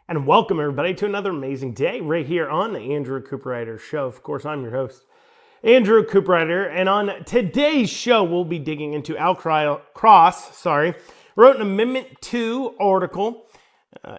And welcome everybody to another amazing day right here on the Andrew Cooperrider Show. Of course, I'm your host, Andrew Cooperrider, and on today's show, we'll be digging into Al Cross, wrote an Amendment 2 article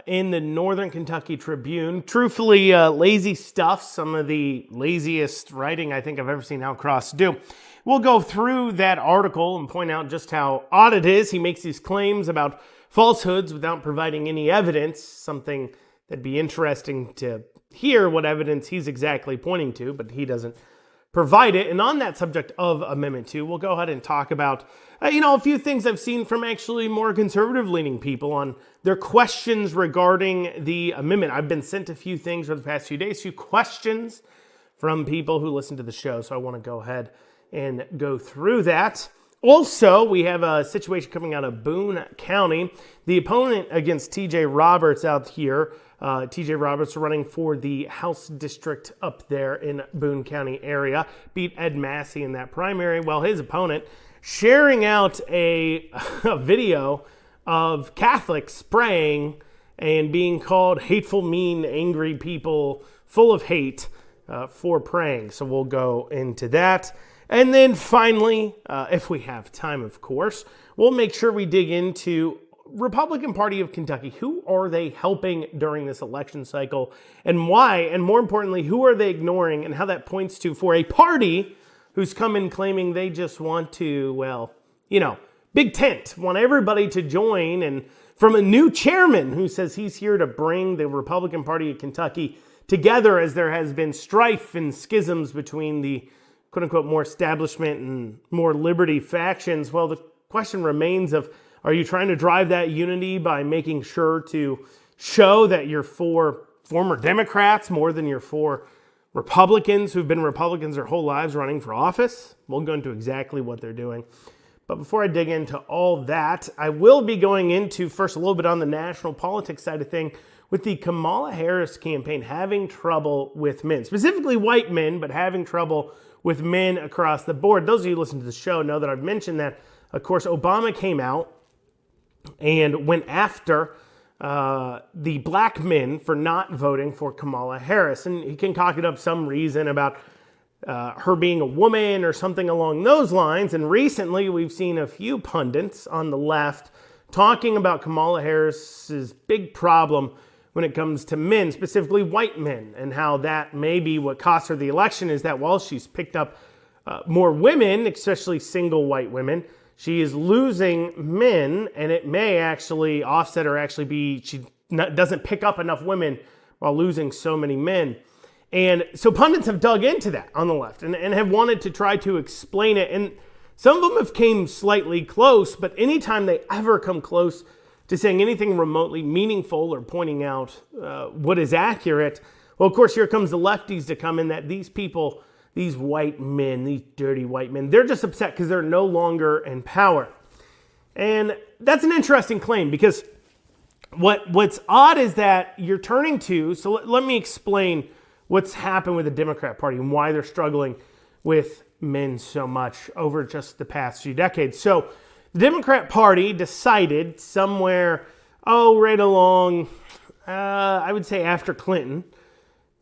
in the Northern Kentucky Tribune. Truthfully, lazy stuff, some of the laziest writing I think I've ever seen Al Cross do. We'll go through that article and point out just how odd it is. He makes these claims about falsehoods without providing any evidence, something that'd be interesting to hear what evidence he's exactly pointing to, but he doesn't provide it. And on that subject of Amendment 2, we'll go ahead and talk about, a few things I've seen from actually more conservative-leaning people on their questions regarding the amendment. I've been sent a few things for the past few days, few questions from people who listen to the show, so I want to go ahead and go through that. Also, we have a situation coming out of Boone County. The opponent against TJ Roberts out here, TJ Roberts running for the House district up there in Boone County area, beat Ed Massey in that primary. Well, his opponent sharing out a video of Catholics praying and being called hateful, mean, angry people full of hate for praying. So we'll go into that. And then finally, if we have time, of course, we'll make sure we dig into Republican Party of Kentucky. Who are they helping during this election cycle and why? And more importantly, who are they ignoring and how that points to for a party who's come in claiming they just want to, big tent, want everybody to join. And from a new chairman who says he's here to bring the Republican Party of Kentucky together as there has been strife and schisms between the quote-unquote more establishment and more liberty factions. Well, the question remains of, are you trying to drive that unity by making sure to show that you're for former Democrats more than you're for Republicans who've been Republicans their whole lives running for office? We'll go into exactly what they're doing. But before I dig into all that, I will be going into first a little bit on the national politics side of thing with the Kamala Harris campaign having trouble with men, specifically white men, but having trouble with men across the board. Those of you who listen to the show know that I've mentioned that, of course, Obama came out and went after the black men for not voting for Kamala Harris. And he concocted up some reason about her being a woman or something along those lines. And recently we've seen a few pundits on the left talking about Kamala Harris's big problem when it comes to men, specifically white men, and how that may be what cost her the election is that while she's picked up more women, especially single white women, she is losing men, and it may actually offset or actually be she doesn't pick up enough women while losing so many men. And so pundits have dug into that on the left and have wanted to try to explain it. And some of them have came slightly close, but anytime they ever come close to saying anything remotely meaningful or pointing out what is accurate, well, of course, here comes the lefties to come in that these people, these white men, these dirty white men, they're just upset because they're no longer in power. And that's an interesting claim because what's odd is that you're turning to, so let me explain what's happened with the Democrat Party and why they're struggling with men so much over just the past few decades. So the Democrat Party decided somewhere, right along, I would say after Clinton,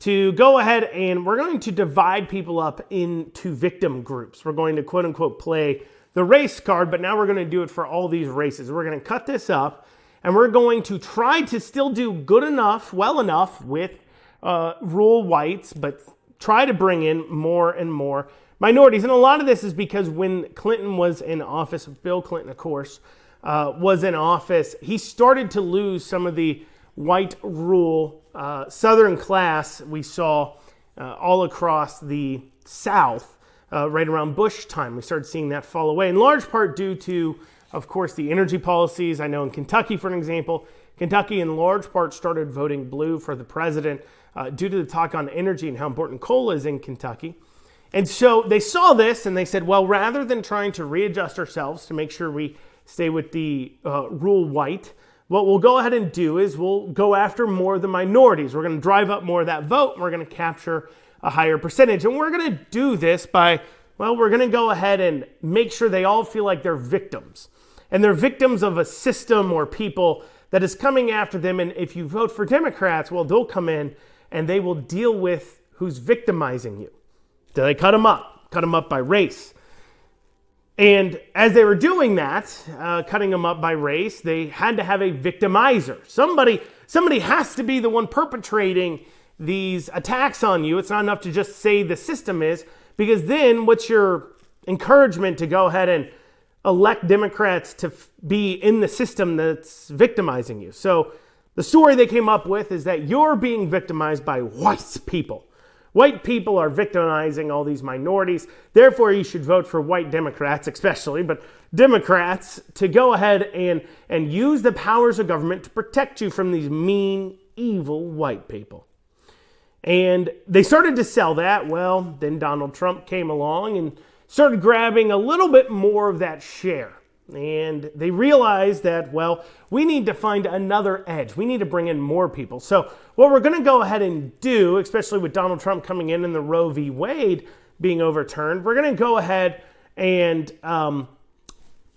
to go ahead and we're going to divide people up into victim groups. We're going to quote unquote play the race card, but now we're going to do it for all these races. We're going to cut this up and we're going to try to still do good enough, well enough with rural whites, but try to bring in more and more minorities. And a lot of this is because when Clinton was in office, Bill Clinton, of course, was in office, he started to lose some of the white rural Southern class we saw all across the South right around Bush time. We started seeing that fall away, in large part due to, of course, the energy policies. I know in Kentucky, for an example, Kentucky in large part started voting blue for the president due to the talk on energy and how important coal is in Kentucky. And so they saw this and they said, well, rather than trying to readjust ourselves to make sure we stay with the rural white, what we'll go ahead and do is we'll go after more of the minorities. We're going to drive up more of that vote. And we're going to capture a higher percentage. And we're going to do this by, we're going to go ahead and make sure they all feel like they're victims. And they're victims of a system or people that is coming after them. And if you vote for Democrats, well, they'll come in and they will deal with who's victimizing you. So they cut them up by race. And as they were doing that, cutting them up by race, they had to have a victimizer. Somebody has to be the one perpetrating these attacks on you. It's not enough to just say the system is, because then what's your encouragement to go ahead and elect Democrats to be in the system that's victimizing you? So the story they came up with is that you're being victimized by white people. White people are victimizing all these minorities. Therefore, you should vote for white Democrats especially, but Democrats to go ahead and use the powers of government to protect you from these mean, evil white people. And they started to sell that. Well, then Donald Trump came along and started grabbing a little bit more of that share. And they realized that, well, we need to find another edge. We need to bring in more people. So what we're going to go ahead and do, especially with Donald Trump coming in and the Roe v. Wade being overturned, we're going to go ahead and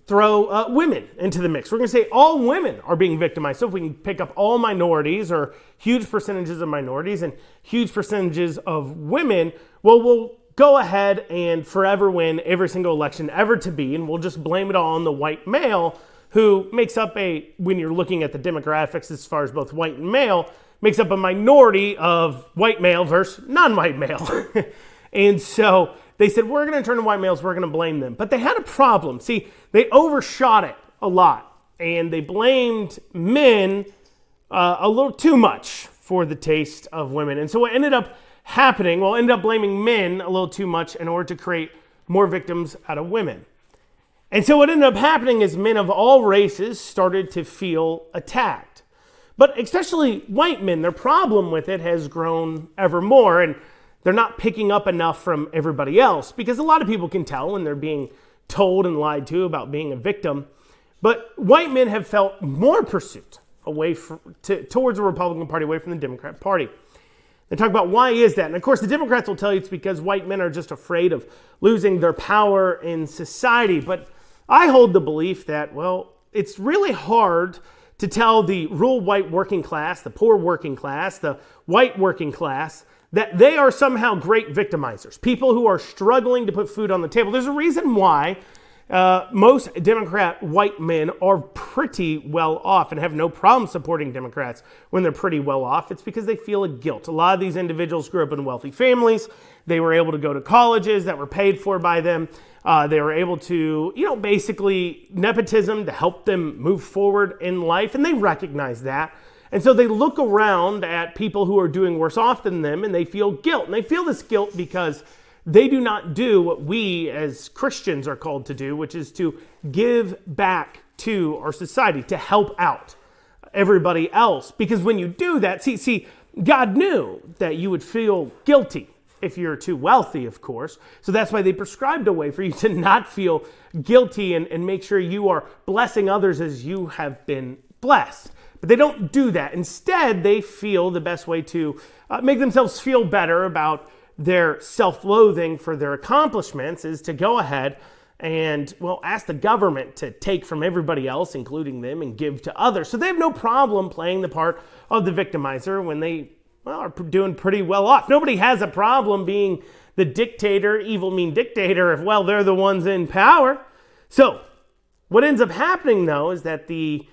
throw women into the mix. We're going to say all women are being victimized. So if we can pick up all minorities or huge percentages of minorities and huge percentages of women, well, we'll go ahead and forever win every single election ever to be, and we'll just blame it all on the white male, who makes up when you're looking at the demographics as far as both white and male, makes up a minority of white male versus non-white male. And so they said, we're going to turn to white males, we're going to blame them. But they had a problem. See, they overshot it a lot, and they blamed men a little too much for the taste of women. And so what ended up happening, well, ended up blaming men a little too much in order to create more victims out of women. And so what ended up happening is men of all races started to feel attacked. But especially white men, their problem with it has grown ever more, and they're not picking up enough from everybody else, because a lot of people can tell when they're being told and lied to about being a victim. But white men have felt more pursuit towards the Republican Party, away from the Democrat Party. They talk about why is that? And of course, the Democrats will tell you it's because white men are just afraid of losing their power in society. But I hold the belief that, well, it's really hard to tell the rural white working class, the poor working class, the white working class, that they are somehow great victimizers, people who are struggling to put food on the table. There's a reason why most Democrat white men are pretty well off and have no problem supporting Democrats when they're pretty well off. It's because they feel a guilt. A lot of these individuals grew up in wealthy families. They were able to go to colleges that were paid for by them. They were able to, basically nepotism to help them move forward in life, and they recognize that. And so they look around at people who are doing worse off than them, and they feel guilt. And they feel this guilt because they do not do what we as Christians are called to do, which is to give back to our society, to help out everybody else. Because when you do that, see, God knew that you would feel guilty if you're too wealthy, of course. So that's why they prescribed a way for you to not feel guilty and make sure you are blessing others as you have been blessed. But they don't do that. Instead, they feel the best way to make themselves feel better about their self-loathing for their accomplishments is to go ahead and, ask the government to take from everybody else, including them, and give to others. So they have no problem playing the part of the victimizer when they are doing pretty well off. Nobody has a problem being the dictator, evil, mean dictator, if, they're the ones in power. So what ends up happening, though, is that the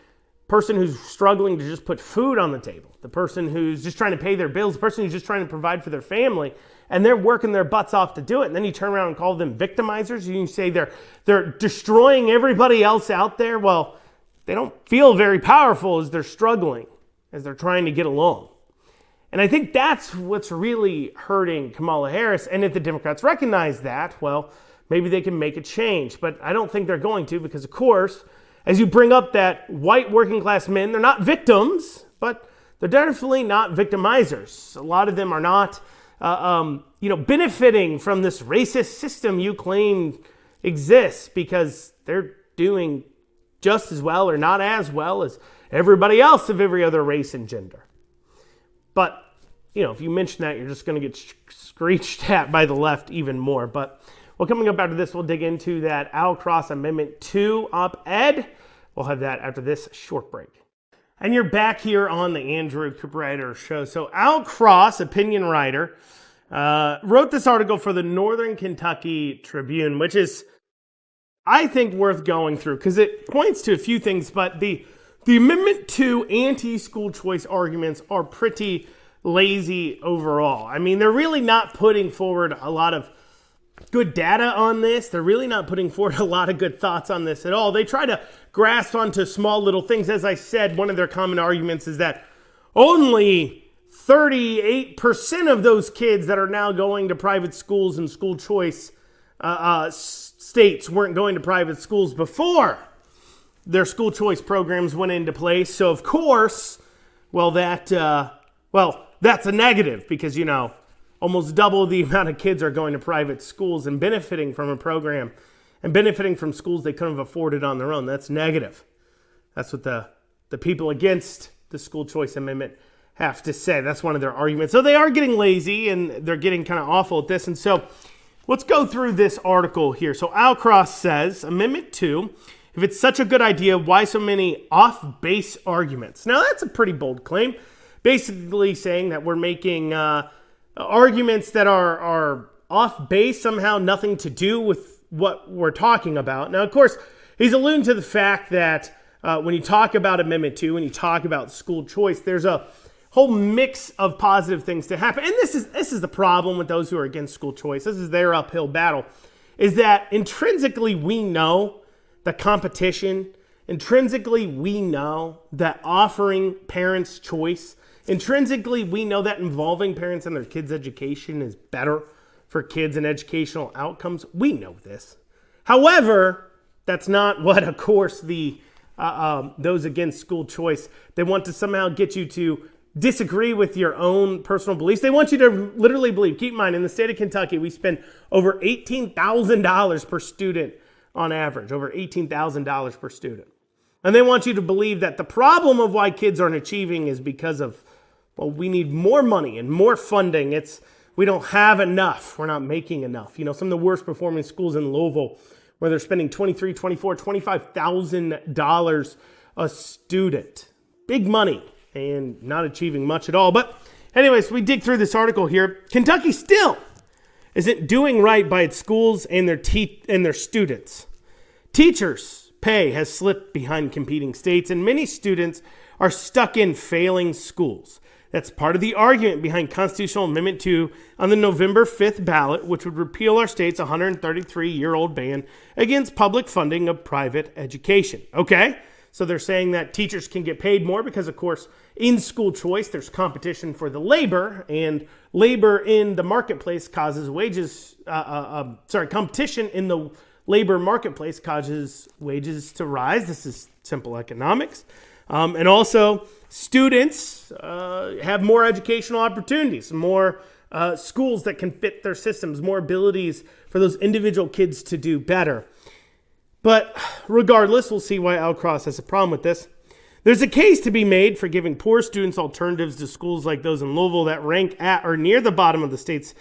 person who's struggling to just put food on the table, the person who's just trying to pay their bills, the person who's just trying to provide for their family, and they're working their butts off to do it, and then you turn around and call them victimizers, and you say they're destroying everybody else out there. Well, they don't feel very powerful as they're struggling, as they're trying to get along. And I think that's what's really hurting Kamala Harris. And if the Democrats recognize that, maybe they can make a change. But I don't think they're going to, because, of course, as you bring up that white working class men, they're not victims, but they're definitely not victimizers. A lot of them are not benefiting from this racist system you claim exists, because they're doing just as well or not as well as everybody else of every other race and gender. But, if you mention that, you're just going to get screeched at by the left even more. But, coming up after this, we'll dig into that Al Cross Amendment 2 op-ed. We'll have that after this short break. And you're back here on the Andrew Cooperrider Show. So Al Cross, opinion writer, wrote this article for the Northern Kentucky Tribune, which is, I think, worth going through because it points to a few things, but the Amendment 2 anti-school choice arguments are pretty lazy overall. I mean, they're really not putting forward a lot of good data on this. They're really not putting forward a lot of good thoughts on this at all. They try to grasp onto small little things. As I said, one of their common arguments is that only 38% of those kids that are now going to private schools and school choice states weren't going to private schools before their school choice programs went into place. So of course, that's a negative because, almost double the amount of kids are going to private schools and benefiting from a program and benefiting from schools they couldn't have afforded on their own. That's negative. That's what the people against the school choice amendment have to say. That's one of their arguments. So they are getting lazy and they're getting kind of awful at this. And so let's go through this article here. So Al Cross says, Amendment 2, if it's such a good idea, why so many off-base arguments? Now that's a pretty bold claim. Basically saying that we're making arguments that are off base, somehow nothing to do with what we're talking about. Now, of course, he's alluding to the fact that when you talk about Amendment 2, when you talk about school choice, there's a whole mix of positive things to happen. And this is the problem with those who are against school choice. This is their uphill battle, is that intrinsically we know that competition, intrinsically we know that offering parents choice, intrinsically, we know that involving parents in their kids' education is better for kids and educational outcomes. We know this. However, that's not what, of course, those against school choice, they want to somehow get you to disagree with your own personal beliefs. They want you to literally believe. Keep in mind, in the state of Kentucky, we spend over $18,000 per student on average, over $18,000 per student. And they want you to believe that the problem of why kids aren't achieving is because of, we need more money and more funding. We don't have enough. We're not making enough. Some of the worst performing schools in Louisville, where they're spending $23,000, $24,000, $25,000 a student. Big money and not achieving much at all. But anyways, we dig through this article here. Kentucky still isn't doing right by its schools and their students. Teachers' pay has slipped behind competing states, and many students are stuck in failing schools. That's part of the argument behind Constitutional Amendment 2 on the November 5th ballot, which would repeal our state's 133-year-old ban against public funding of private education. Okay, so they're saying that teachers can get paid more because, of course, in school choice, there's competition for the labor, and labor in the marketplace causes competition in the labor marketplace causes wages to rise. This is simple economics. And also, students have more educational opportunities, more schools that can fit their systems, more abilities for those individual kids to do better. But regardless, we'll see why Al Cross has a problem with this. There's a case to be made for giving poor students alternatives to schools like those in Louisville that rank at or near the bottom of the state's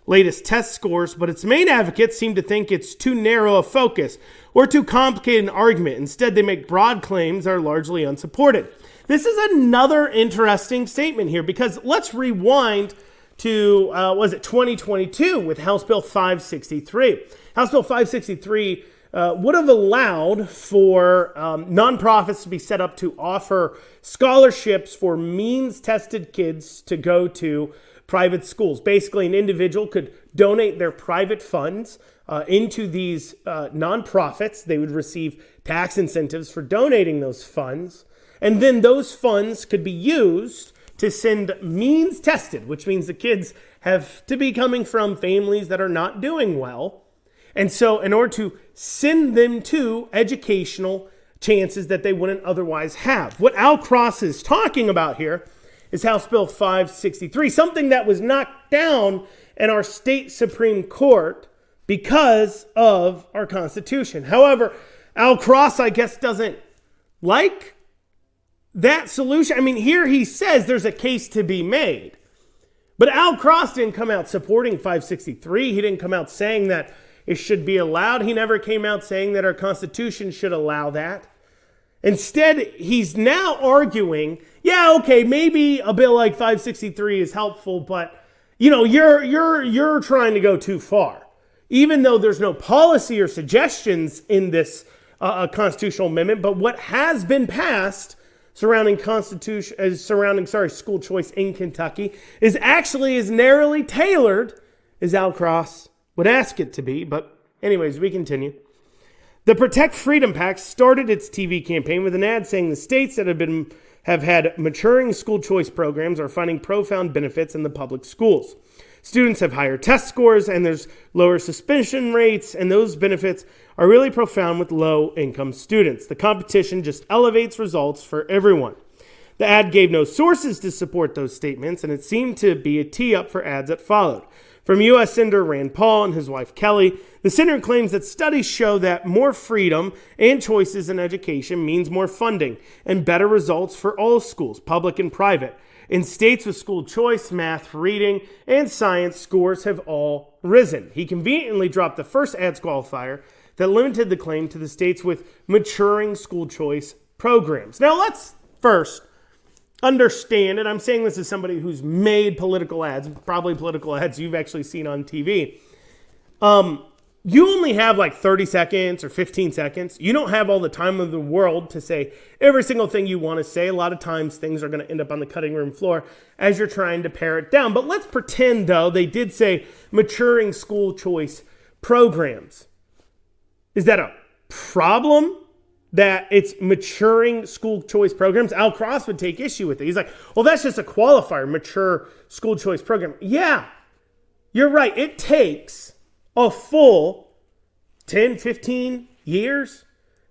latest test scores, but its main advocates seem to think it's too narrow a focus or too complicated an argument. Instead, they make broad claims that are largely unsupported. This is another interesting statement here because let's rewind to, 2022 with House Bill 563. House Bill 563 would have allowed for nonprofits to be set up to offer scholarships for means-tested kids to go to private schools. Basically, an individual could donate their private funds into these nonprofits. They would receive tax incentives for donating those funds. And then those funds could be used to send means tested, which means the kids have to be coming from families that are not doing well. And so in order to send them to educational chances that they wouldn't otherwise have. What Al Cross is talking about here is House Bill 563, something that was knocked down in our state Supreme Court because of our Constitution. However, Al Cross, I guess, doesn't like that solution. I mean, here he says there's a case to be made. But Al Cross didn't come out supporting 563. He didn't come out saying that it should be allowed. He never came out saying that our Constitution should allow that. Instead, he's now arguing, yeah, okay, maybe a bill like 563 is helpful, but you're trying to go too far. Even though there's no policy or suggestions in this constitutional amendment, but what has been passed surrounding school choice in Kentucky is actually as narrowly tailored as Al Cross would ask it to be. But anyways, we continue. The Protect Freedom PAC started its TV campaign with an ad saying the states that have had maturing school choice programs are finding profound benefits in the public schools. Students have higher test scores and there's lower suspension rates, and those benefits are really profound with low-income students. The competition just elevates results for everyone. The ad gave no sources to support those statements, and it seemed to be a tee-up for ads that followed. From U.S. Senator Rand Paul and his wife Kelly, the senator claims that studies show that more freedom and choices in education means more funding and better results for all schools, public and private. In states with school choice, math, reading, and science scores have all risen. He conveniently dropped the first ads qualifier that limited the claim to the states with maturing school choice programs. Now let's first understand, and I'm saying this as somebody who's made political ads, probably political ads you've actually seen on TV. You only have like 30 seconds or 15 seconds. You don't have all the time of the world to say every single thing you want to say. A lot of times things are going to end up on the cutting room floor as you're trying to pare it down. But let's pretend, though, they did say maturing school choice programs. Is that a problem that it's maturing school choice programs? Al Cross would take issue with it. He's like, well, that's just a qualifier, mature school choice program. Yeah, you're right. It takes a full 10, 15 years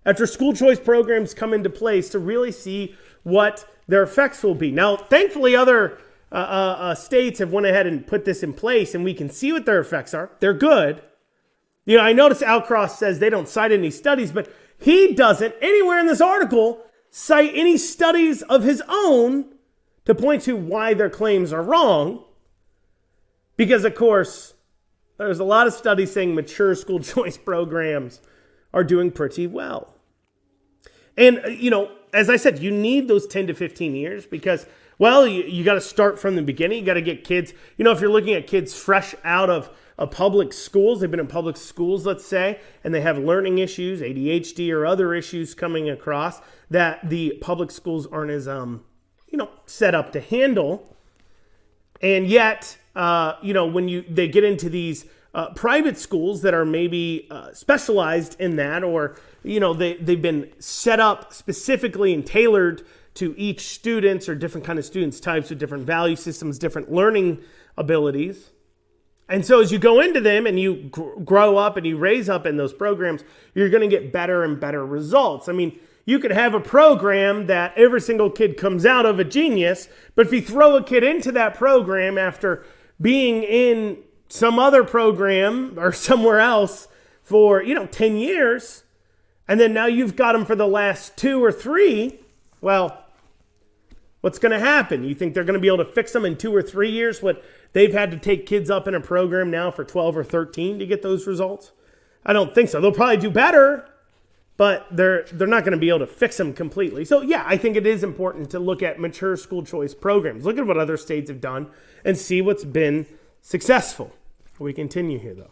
after school choice programs come into place to really see what their effects will be. Now, thankfully, other states have went ahead and put this in place, and we can see what their effects are. They're good. I notice Al Cross says they don't cite any studies, but he doesn't anywhere in this article cite any studies of his own to point to why their claims are wrong. Because, of course, there's a lot of studies saying mature school choice programs are doing pretty well. And, as I said, you need those 10 to 15 years because, well, you got to start from the beginning. You got to get kids, if you're looking at kids fresh out of public schools, they've been in public schools, let's say, and they have learning issues, ADHD or other issues coming across that the public schools aren't as, set up to handle. And yet, when they get into these private schools that are maybe specialized in that, or, they've been set up specifically and tailored to each students or different kind of students types with different value systems, different learning abilities. And so as you go into them and you grow up and you raise up in those programs, you're going to get better and better results. I mean, you could have a program that every single kid comes out of a genius, but if you throw a kid into that program after being in some other program or somewhere else for, 10 years, and then now you've got them for the last 2 or 3, well, what's going to happen? You think they're going to be able to fix them in 2 or 3 years? What they've had to take kids up in a program now for 12 or 13 to get those results? I don't think so. They'll probably do better, but they're not going to be able to fix them completely. So yeah, I think it is important to look at mature school choice programs. Look at what other states have done and see what's been successful. We continue here though.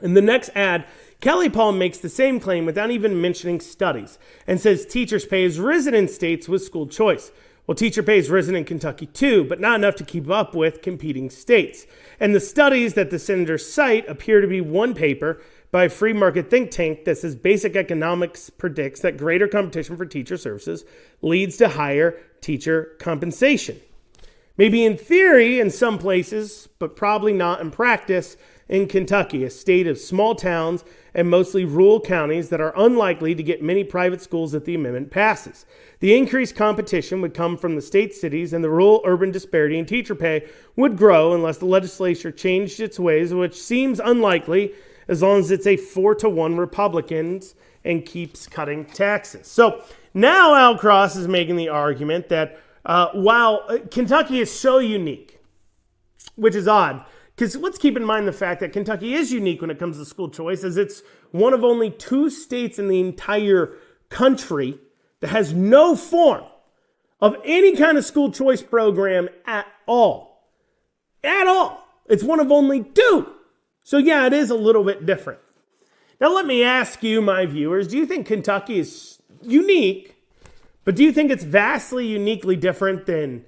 In the next ad, Kelly Paul makes the same claim without even mentioning studies and says teachers' pay has risen in states with school choice. Well, teacher pay has risen in Kentucky too, but not enough to keep up with competing states. And the studies that the senators cite appear to be one paper by a free market think tank that says basic economics predicts that greater competition for teacher services leads to higher teacher compensation. Maybe in theory in some places, but probably not in practice in Kentucky, a state of small towns and mostly rural counties that are unlikely to get many private schools if the amendment passes. The increased competition would come from the state cities, and the rural-urban disparity in teacher pay would grow unless the legislature changed its ways, which seems unlikely as long as it's a 4-1 Republicans and keeps cutting taxes. So now Al Cross is making the argument that while Kentucky is so unique, which is odd, because let's keep in mind the fact that Kentucky is unique when it comes to school choice, as it's one of only 2 states in the entire country that has no form of any kind of school choice program at all. At all. It's one of only 2. So yeah, it is a little bit different. Now let me ask you, my viewers, do you think Kentucky is unique, but do you think it's vastly uniquely different than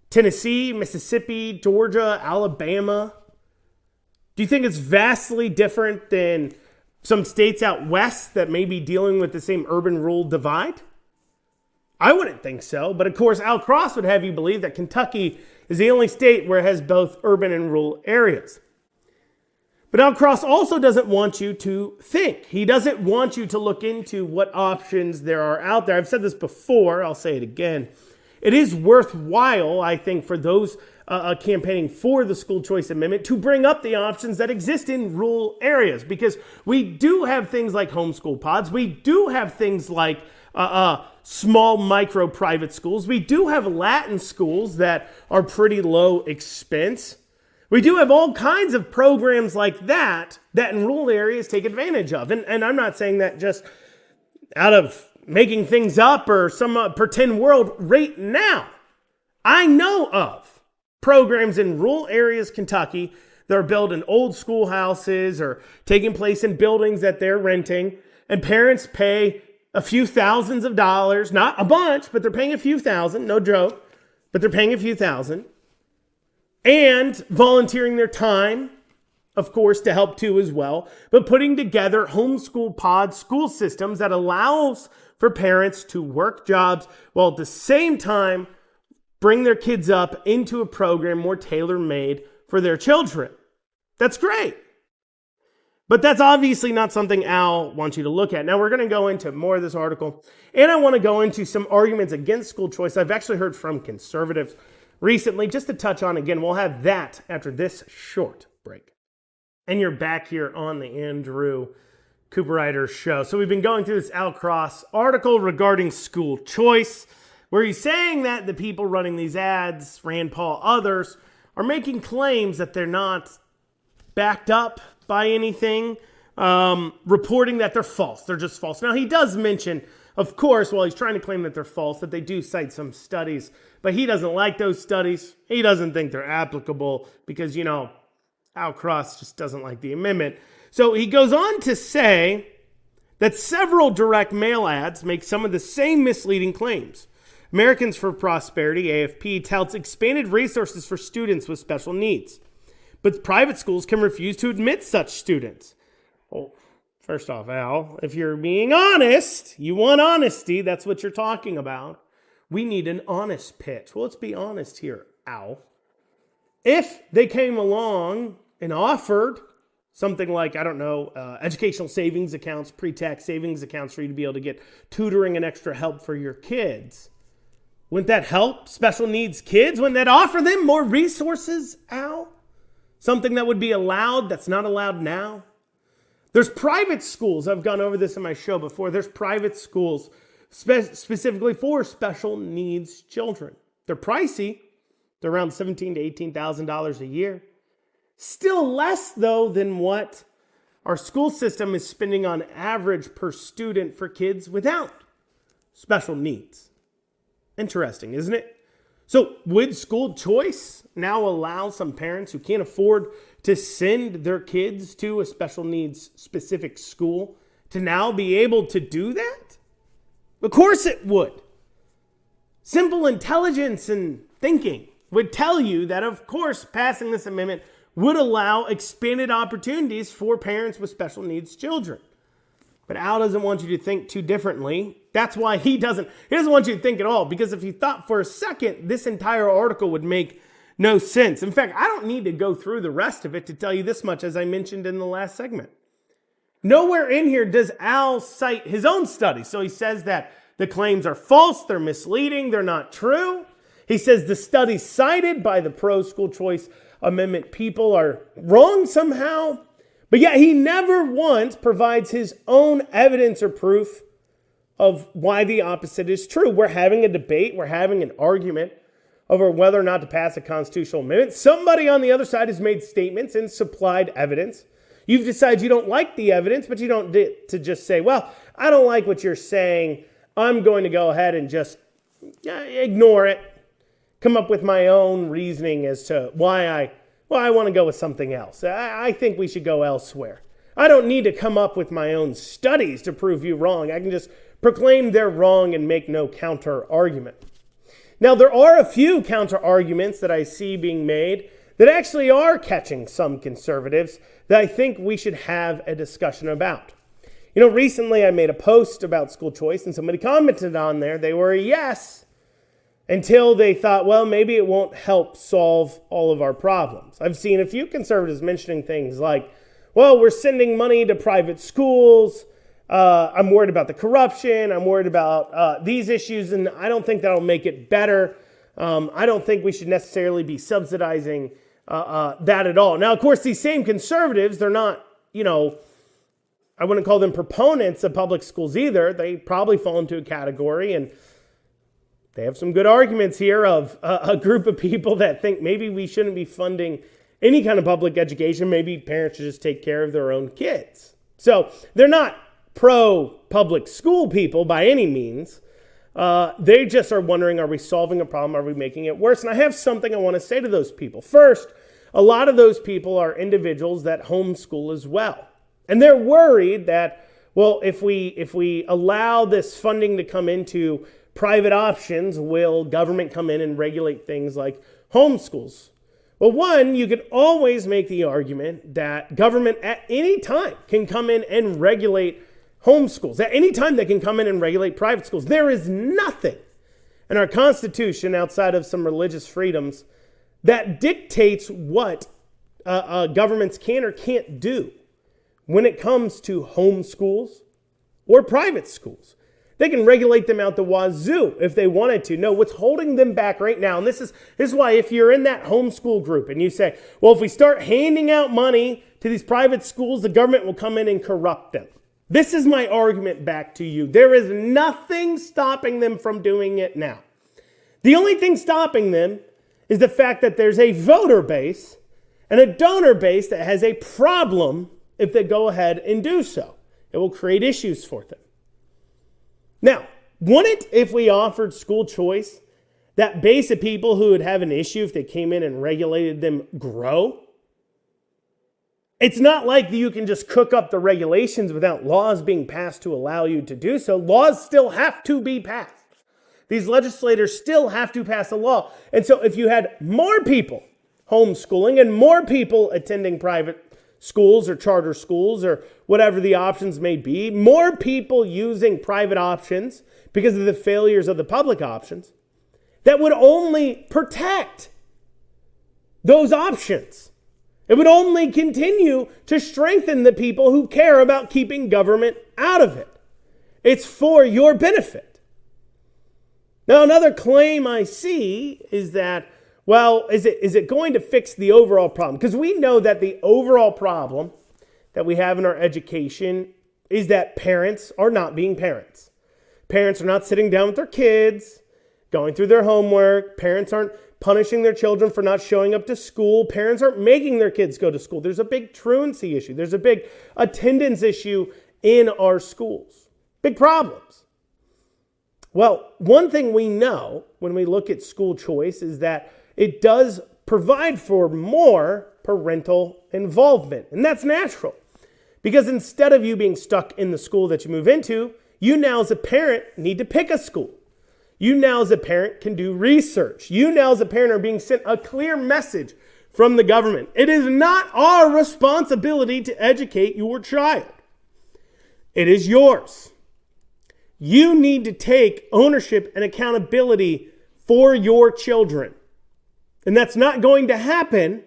Tennessee, Mississippi, Georgia, Alabama? Do you think it's vastly different than some states out west that may be dealing with the same urban-rural divide? I wouldn't think so, but of course Al Cross would have you believe that Kentucky is the only state where it has both urban and rural areas. But Al Cross also doesn't want you to think. He doesn't want you to look into what options there are out there. I've said this before, I'll say it again. It is worthwhile, I think, for those campaigning for the school choice amendment to bring up the options that exist in rural areas, because we do have things like homeschool pods. We do have things like small micro private schools. We do have Latin schools that are pretty low expense. We do have all kinds of programs like that in rural areas take advantage of. And I'm not saying that just out of making things up or some pretend world. Right now, I know of programs in rural areas, Kentucky, that are built in old schoolhouses or taking place in buildings that they're renting, and parents pay a few thousands of dollars, not a bunch, but they're paying a few thousand, no joke, but they're paying a few thousand, and volunteering their time, of course, to help too as well, but putting together homeschool pod school systems that allows for parents to work jobs while at the same time bring their kids up into a program more tailor-made for their children. That's great. But that's obviously not something Al wants you to look at. Now, we're going to go into more of this article, and I want to go into some arguments against school choice I've actually heard from conservatives recently, just to touch on again. We'll have that after this short break. And you're back here on the Andrew Cooperrider show. So we've been going through this Al Cross article regarding school choice, where he's saying that the people running these ads, Rand Paul, others, are making claims that they're not backed up by anything, reporting that they're false. They're just false. Now, he does mention, of course, while he's trying to claim that they're false, that they do cite some studies, but he doesn't like those studies. He doesn't think they're applicable because, Al Cross just doesn't like the amendment. So he goes on to say that several direct mail ads make some of the same misleading claims. Americans for Prosperity, AFP, touts expanded resources for students with special needs, but private schools can refuse to admit such students. Well, first off, Al, if you're being honest, you want honesty, that's what you're talking about. We need an honest pitch. Well, let's be honest here, Al. If they came along and offered something like, educational savings accounts, pre-tax savings accounts for you to be able to get tutoring and extra help for your kids, wouldn't that help special needs kids? Wouldn't that offer them more resources, Al? Something that would be allowed that's not allowed now? There's private schools. I've gone over this in my show before. There's private schools specifically for special needs children. They're pricey. They're around $17,000 to $18,000 a year. Still less, though, than what our school system is spending on average per student for kids without special needs. Interesting, isn't it? So would school choice now allow some parents who can't afford to send their kids to a special needs specific school to now be able to do that? Of course it would. Simple intelligence and thinking would tell you that, of course, passing this amendment would allow expanded opportunities for parents with special needs children. But Al doesn't want you to think too differently. That's why he doesn't want you to think at all, because if you thought for a second, this entire article would make no sense. In fact, I don't need to go through the rest of it to tell you this much, as I mentioned in the last segment. Nowhere in here does Al cite his own study. So he says that the claims are false, they're misleading, they're not true. He says the studies cited by the pro-school choice amendment people are wrong somehow. But yet he never once provides his own evidence or proof of why the opposite is true. We're having a debate, we're having an argument over whether or not to pass a constitutional amendment. Somebody on the other side has made statements and supplied evidence. You've decided you don't like the evidence, but you don't get to just say, well, I don't like what you're saying. I'm going to go ahead and just ignore it, come up with my own reasoning as to why I want to go with something else. I think we should go elsewhere. I don't need to come up with my own studies to prove you wrong. I can just proclaim they're wrong and make no counter argument. Now, there are a few counter arguments that I see being made that actually are catching some conservatives that I think we should have a discussion about. Recently I made a post about school choice and somebody commented on there. They were a yes until they thought, well, maybe it won't help solve all of our problems. I've seen a few conservatives mentioning things like, well, we're sending money to private schools. I'm worried about the corruption. I'm worried about these issues, and I don't think that'll make it better. I don't think we should necessarily be subsidizing that at all. Now, of course, these same conservatives, they're not, I wouldn't call them proponents of public schools either. They probably fall into a category, and they have some good arguments here of a group of people that think maybe we shouldn't be funding any kind of public education. Maybe parents should just take care of their own kids. So they're not pro-public school people by any means. They just are wondering, are we solving a problem? Are we making it worse? And I have something I want to say to those people. First, a lot of those people are individuals that homeschool as well. And they're worried that, well, if we allow this funding to come into private options, will government come in and regulate things like homeschools? Well, one, you could always make the argument that government at any time can come in and regulate homeschools. At any time they can come in and regulate private schools. There is nothing in our Constitution outside of some religious freedoms that dictates what governments can or can't do when it comes to homeschools or private schools. They can regulate them out the wazoo if they wanted to. No, what's holding them back right now, and this is why if you're in that homeschool group and you say, well, if we start handing out money to these private schools, the government will come in and corrupt them. This is my argument back to you. There is nothing stopping them from doing it now. The only thing stopping them is the fact that there's a voter base and a donor base that has a problem if they go ahead and do so. It will create issues for them. Now, wouldn't it, if we offered school choice, that base of people who would have an issue if they came in and regulated them grow? It's not like you can just cook up the regulations without laws being passed to allow you to do so. Laws still have to be passed. These legislators still have to pass a law. And so if you had more people homeschooling and more people attending private schools or charter schools or whatever the options may be, more people using private options because of the failures of the public options, that would only protect those options. It would only continue to strengthen the people who care about keeping government out of it. It's for your benefit. Now, another claim I see is that, well, is it going to fix the overall problem? Because we know that the overall problem that we have in our education is that parents are not being parents. Parents are not sitting down with their kids, going through their homework. Parents aren't punishing their children for not showing up to school. Parents aren't making their kids go to school. There's a big truancy issue. There's a big attendance issue in our schools. Big problems. Well, one thing we know when we look at school choice is that it does provide for more parental involvement. And that's natural. Because instead of you being stuck in the school that you move into, you now as a parent need to pick a school. You now as a parent can do research. You now as a parent are being sent a clear message from the government. It is not our responsibility to educate your child. It is yours. You need to take ownership and accountability for your children. And that's not going to happen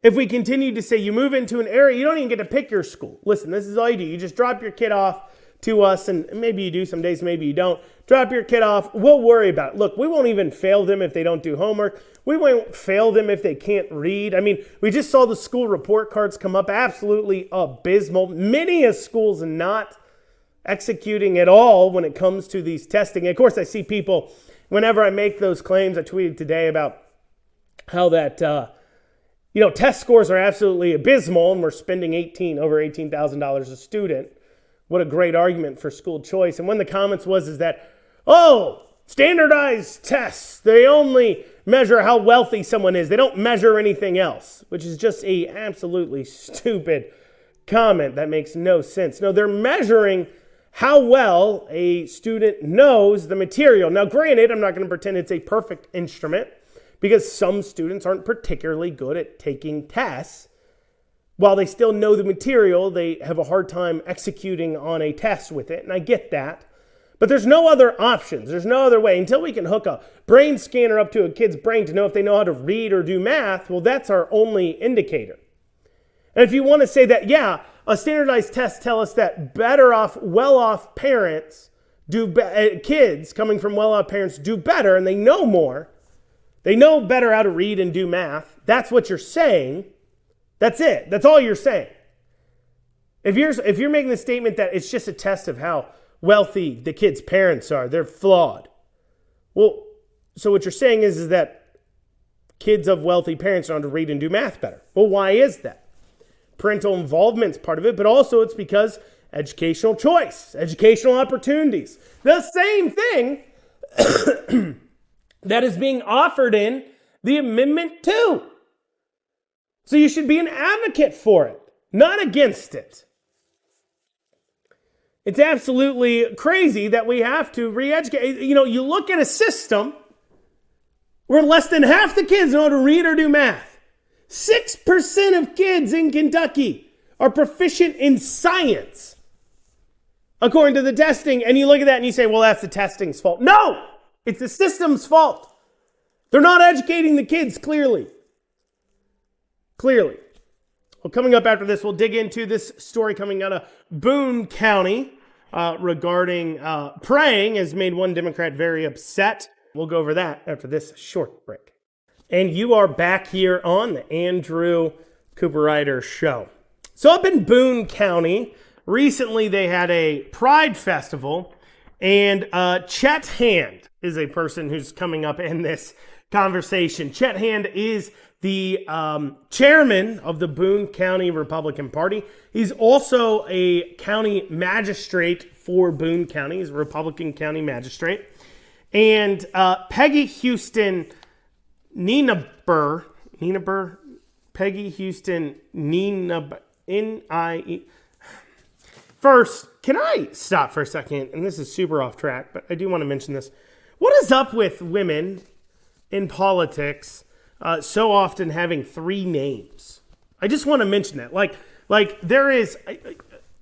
if we continue to say you move into an area, you don't even get to pick your school. Listen, this is all you do. You just drop your kid off to us, and maybe you do some days, maybe you don't. Drop your kid off. We'll worry about it. Look, we won't even fail them if they don't do homework. We won't fail them if they can't read. I mean, we just saw the school report cards come up, absolutely abysmal. Many of schools not executing at all when it comes to these testing. And of course, I see people, whenever I make those claims, I tweeted today about how that, test scores are absolutely abysmal and we're spending over $18,000 a student. what a great argument for school choice. And one of the comments was that, oh, standardized tests, they only measure how wealthy someone is. They don't measure anything else, which is just a absolutely stupid comment that makes no sense. No, they're measuring how well a student knows the material. Now, granted, I'm not going to pretend it's a perfect instrument because some students aren't particularly good at taking tests. While they still know the material, they have a hard time executing on a test with it, and I get that. But there's no other options. There's no other way. Until we can hook a brain scanner up to a kid's brain to know if they know how to read or do math, well, that's our only indicator. And if you want to say that, yeah, a standardized test tell us that better off, well-off parents kids coming from well-off parents do better and they know more. They know better how to read and do math. That's what you're saying. That's it. That's all you're saying. If you're making the statement that it's just a test of how wealthy the kids' parents are, they're flawed. Well, so what you're saying is that kids of wealthy parents know how to read and do math better. Well, why is that? Parental involvement's part of it, but also it's because educational choice, educational opportunities. The same thing that is being offered in the Amendment 2. So you should be an advocate for it, not against it. It's absolutely crazy that we have to re-educate. You know, you look at a system where less than half the kids know how to read or do math. 6% of kids in Kentucky are proficient in science, according to the testing. And you look at that and you say, well, that's the testing's fault. No, it's the system's fault. They're not educating the kids clearly. Well, coming up after this, we'll dig into this story coming out of Boone County regarding praying has made one Democrat very upset. We'll go over that after this short break. And you are back here on the Andrew Cooperrider Show. So up in Boone County, recently they had a Pride Festival, and Chet Hand is a person who's coming up in this conversation. Chet Hand is the chairman of the Boone County Republican Party. He's also a county magistrate for Boone County. He's a Republican county magistrate. And Peggy Houston Peggy Houston N-I-E. First, can I stop for a second? And this is super off track, but I do want to mention this. What is up with women in politics so often having three names? I just want to mention that. Like there is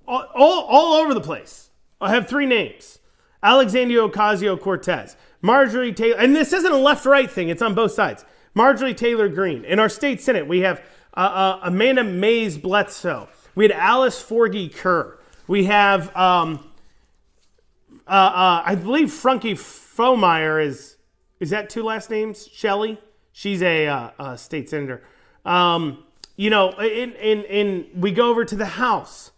all over the place. I have three names. Alexandria Ocasio-Cortez, Marjorie Taylor, and this isn't a left-right thing, it's on both sides. Marjorie Taylor Greene. In our state Senate, we have Amanda Mays Bledsoe. We had Alice Forgy Kerr. We have, I believe Frankie Fomeyer is that two last names? Shelley? She's a state senator. We go over to the House,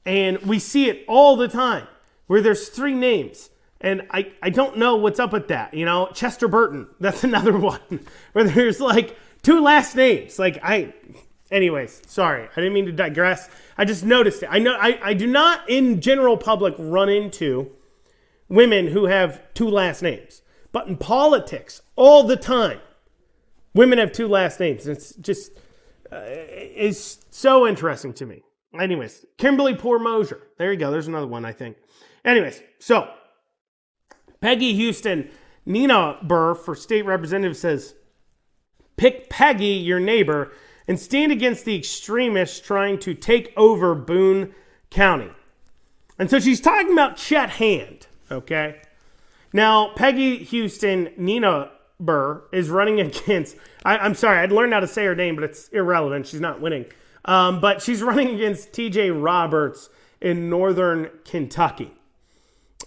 and we see it all the time, where there's three names. And I don't know what's up with that. You know, Chester Burton, that's another one, where there's like two last names. Anyways, sorry, I didn't mean to digress. I just noticed it. I do not in general public run into women who have two last names. But in politics, all the time, women have two last names. It's just, it's so interesting to me. Anyways, Kimberly Poor Mosier. There you go. There's another one, I think. Anyways, so Peggy Houston, Nina Burr for state representative says, pick Peggy, your neighbor, and stand against the extremists trying to take over Boone County. And so she's talking about Chet Hand, okay? Now, Peggy Houston, Nina Burr, is running against, I'm sorry, I'd learned how to say her name, but it's irrelevant. She's not winning. But she's running against T.J. Roberts in northern Kentucky.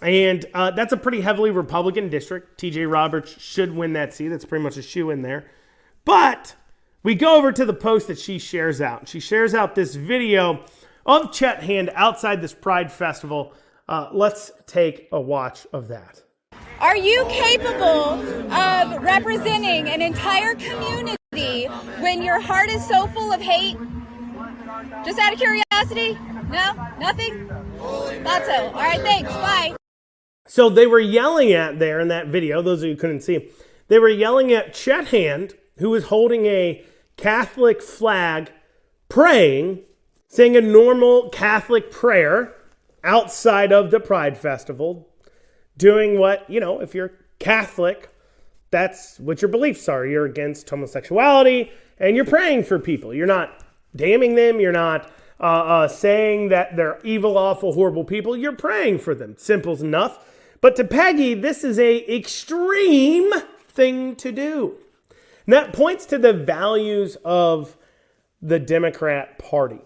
And that's a pretty heavily Republican district. T.J. Roberts should win that seat. That's pretty much a shoo-in there. But we go over to the post that she shares out. She shares out this video of Chet Hand outside this Pride Festival. Let's take a watch of that. Are you capable of representing an entire community when your heart is so full of hate? Just out of curiosity? No? Nothing? Thought so. All right, thanks. Bye. So they were yelling at there in that video, those of you who couldn't see, they were yelling at Chet Hand, who was holding a Catholic flag, praying, saying a normal Catholic prayer outside of the Pride Festival, doing what, if you're Catholic, that's what your beliefs are. You're against homosexuality and you're praying for people. You're not damning them. You're not saying that they're evil, awful, horrible people. You're praying for them. Simple enough. But to Peggy, this is a extreme thing to do. And that points to the values of the Democrat Party.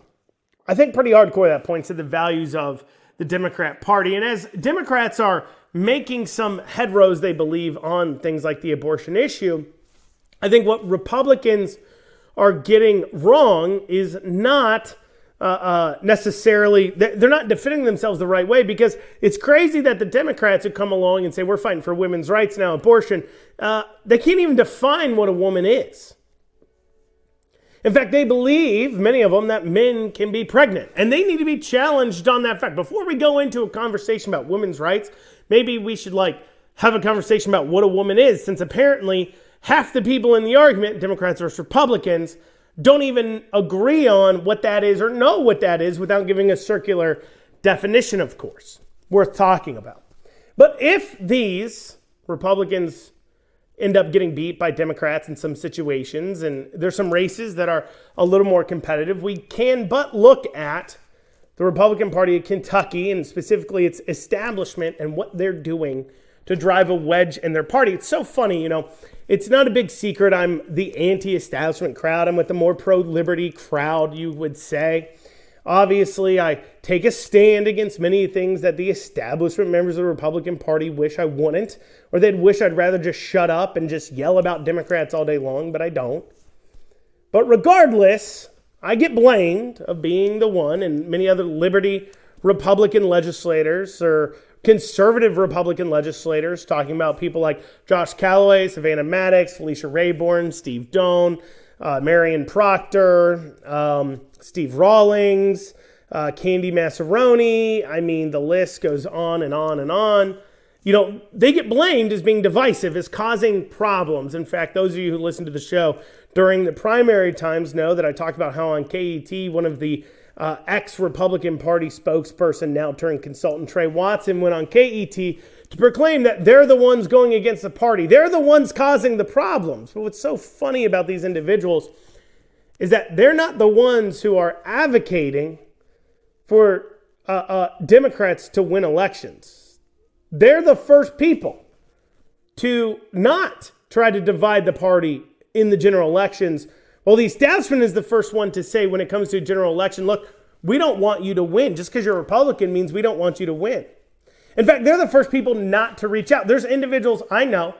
I think pretty hardcore that points to the values of the Democrat Party. And as Democrats are making some headrows, they believe, on things like the abortion issue, I think what Republicans are getting wrong is not necessarily, they're not defending themselves the right way, because it's crazy that the Democrats who come along and say we're fighting for women's rights now, abortion, they can't even define what a woman is. In fact, they believe, many of them, that men can be pregnant, and they need to be challenged on that fact. Before we go into a conversation about women's rights, maybe we should have a conversation about what a woman is, since apparently half the people in the argument, Democrats versus Republicans, don't even agree on what that is or know what that is without giving a circular definition, of course, worth talking about. But if these Republicans end up getting beat by Democrats in some situations, and there's some races that are a little more competitive, we can but look at the Republican Party of Kentucky, and specifically its establishment and what they're doing to drive a wedge in their party. It's so funny, it's not a big secret. I'm the anti-establishment crowd. I'm with the more pro-liberty crowd, you would say. Obviously, I take a stand against many things that the establishment members of the Republican Party wish I wouldn't, or they'd wish I'd rather just shut up and just yell about Democrats all day long, but I don't. But regardless, I get blamed of being the one, and many other liberty Republican legislators or conservative Republican legislators, talking about people like Josh Callaway, Savannah Maddox, Felicia Rayborn, Steve Doan, Marion Proctor, Steve Rawlings, Candy Massaroni. I mean, the list goes on and on and on. They get blamed as being divisive, as causing problems. In fact, those of you who listen to the show during the primary times know that I talked about how on KET, one of the ex-Republican Party spokesperson, now turned consultant, Trey Watson, went on KET to proclaim that they're the ones going against the party. They're the ones causing the problems. But what's so funny about these individuals is that they're not the ones who are advocating for Democrats to win elections. They're the first people to not try to divide the party in the general elections. Well, the establishment is the first one to say, when it comes to a general election, look, we don't want you to win. Just because you're a Republican means we don't want you to win. In fact, they're the first people not to reach out. There's individuals I know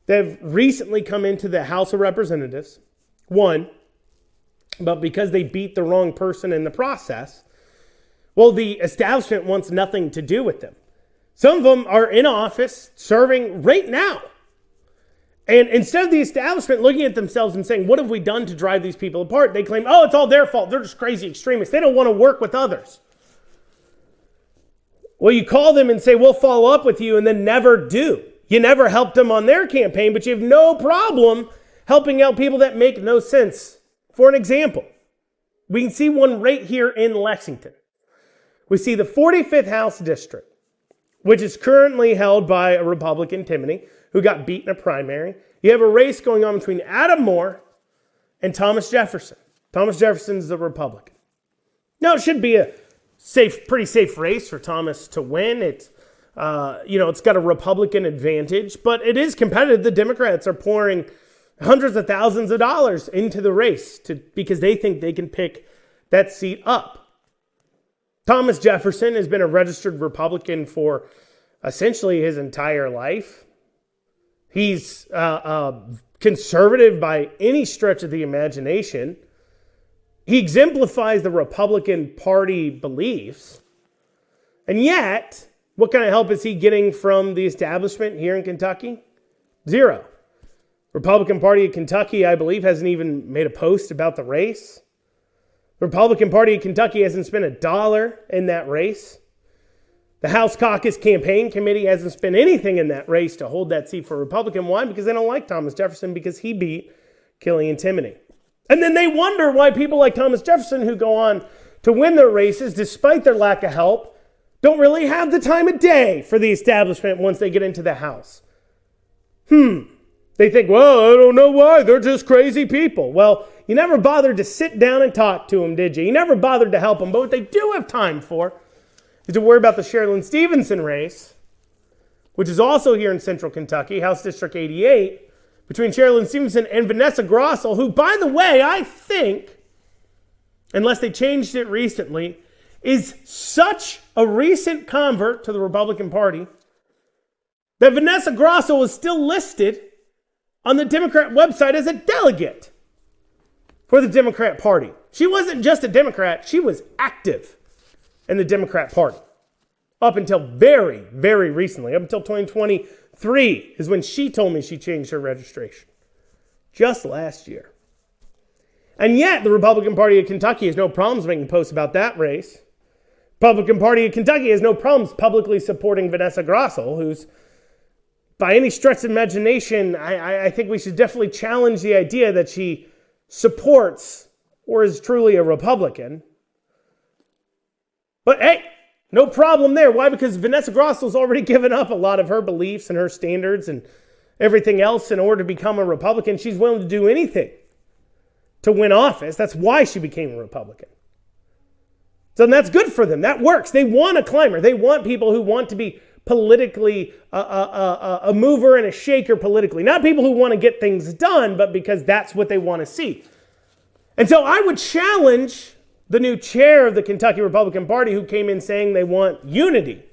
that have recently come into the House of Representatives, but because they beat the wrong person in the process, well, the establishment wants nothing to do with them. Some of them are in office serving right now. And instead of the establishment looking at themselves and saying, what have we done to drive these people apart? They claim, it's all their fault. They're just crazy extremists. They don't want to work with others. Well, you call them and say, we'll follow up with you, and then never do. You never helped them on their campaign, but you have no problem helping out people that make no sense. For an example, we can see one right here in Lexington. We see the 45th House District, which is currently held by a Republican, Timoney, who got beat in a primary. You have a race going on between Adam Moore and Thomas Jefferson. Thomas Jefferson's the Republican. Now, it should be a pretty safe race for Thomas to win. It's got a Republican advantage, but it is competitive. The Democrats are pouring hundreds of thousands of dollars into the race because they think they can pick that seat up. Thomas Jefferson has been a registered Republican for essentially his entire life. He's conservative by any stretch of the imagination. He exemplifies the Republican Party beliefs. And yet, what kind of help is he getting from the establishment here in Kentucky? Zero. Republican Party of Kentucky, I believe, hasn't even made a post about the race. The Republican Party of Kentucky hasn't spent $1 in that race. The House Caucus Campaign Committee hasn't spent anything in that race to hold that seat for a Republican. Why? Because they don't like Thomas Jefferson because he beat Killian Timoney. And then they wonder why people like Thomas Jefferson, who go on to win their races despite their lack of help, don't really have the time of day for the establishment once they get into the House. They think, well, I don't know why. They're just crazy people. Well, you never bothered to sit down and talk to them, did you? You never bothered to help them. But what they do have time for is to worry about the Sherilyn Stevenson race, which is also here in Central Kentucky, House District 88, between Sherilyn Stevenson and Vanessa Grossell, who, by the way, I think, unless they changed it recently, is such a recent convert to the Republican Party that Vanessa Grossell is still listed on the Democrat website as a delegate for the Democrat Party. She wasn't just a Democrat, she was active in the Democrat Party up until very, very recently. Up until 2023 is when she told me she changed her registration. Just last year. And yet the Republican Party of Kentucky has no problems making posts about that race. Republican Party of Kentucky has no problems publicly supporting Vanessa Grossell, who's, by any stretch of imagination, I think we should definitely challenge the idea that she supports or is truly a Republican. But hey, no problem there. Why? Because Vanessa Grossell's already given up a lot of her beliefs and her standards and everything else in order to become a Republican. She's willing to do anything to win office. That's why she became a Republican. So that's good for them. That works. They want a climber. They want people who want to be politically a mover and a shaker politically. Not people who want to get things done, but because that's what they want to see. And so I would challenge the new chair of the Kentucky Republican Party, who came in saying they want unity,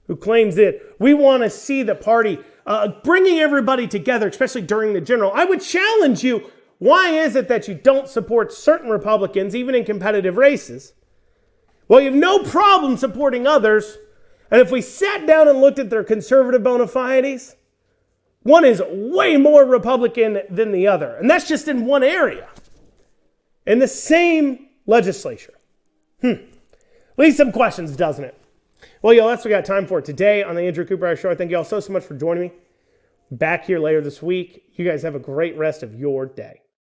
who claims that we want to see the party bringing everybody together, especially during the general. I would challenge you, why is it that you don't support certain Republicans, even in competitive races? Well, you have no problem supporting others. And if we sat down and looked at their conservative bona fides, one is way more Republican than the other. And that's just in one area. In the same legislature. Leaves some questions, doesn't it? Well, y'all, that's what we got time for today on the Andrew Cooperrider Show. I thank y'all so much for joining me. Back here later this week. You guys have a great rest of your day.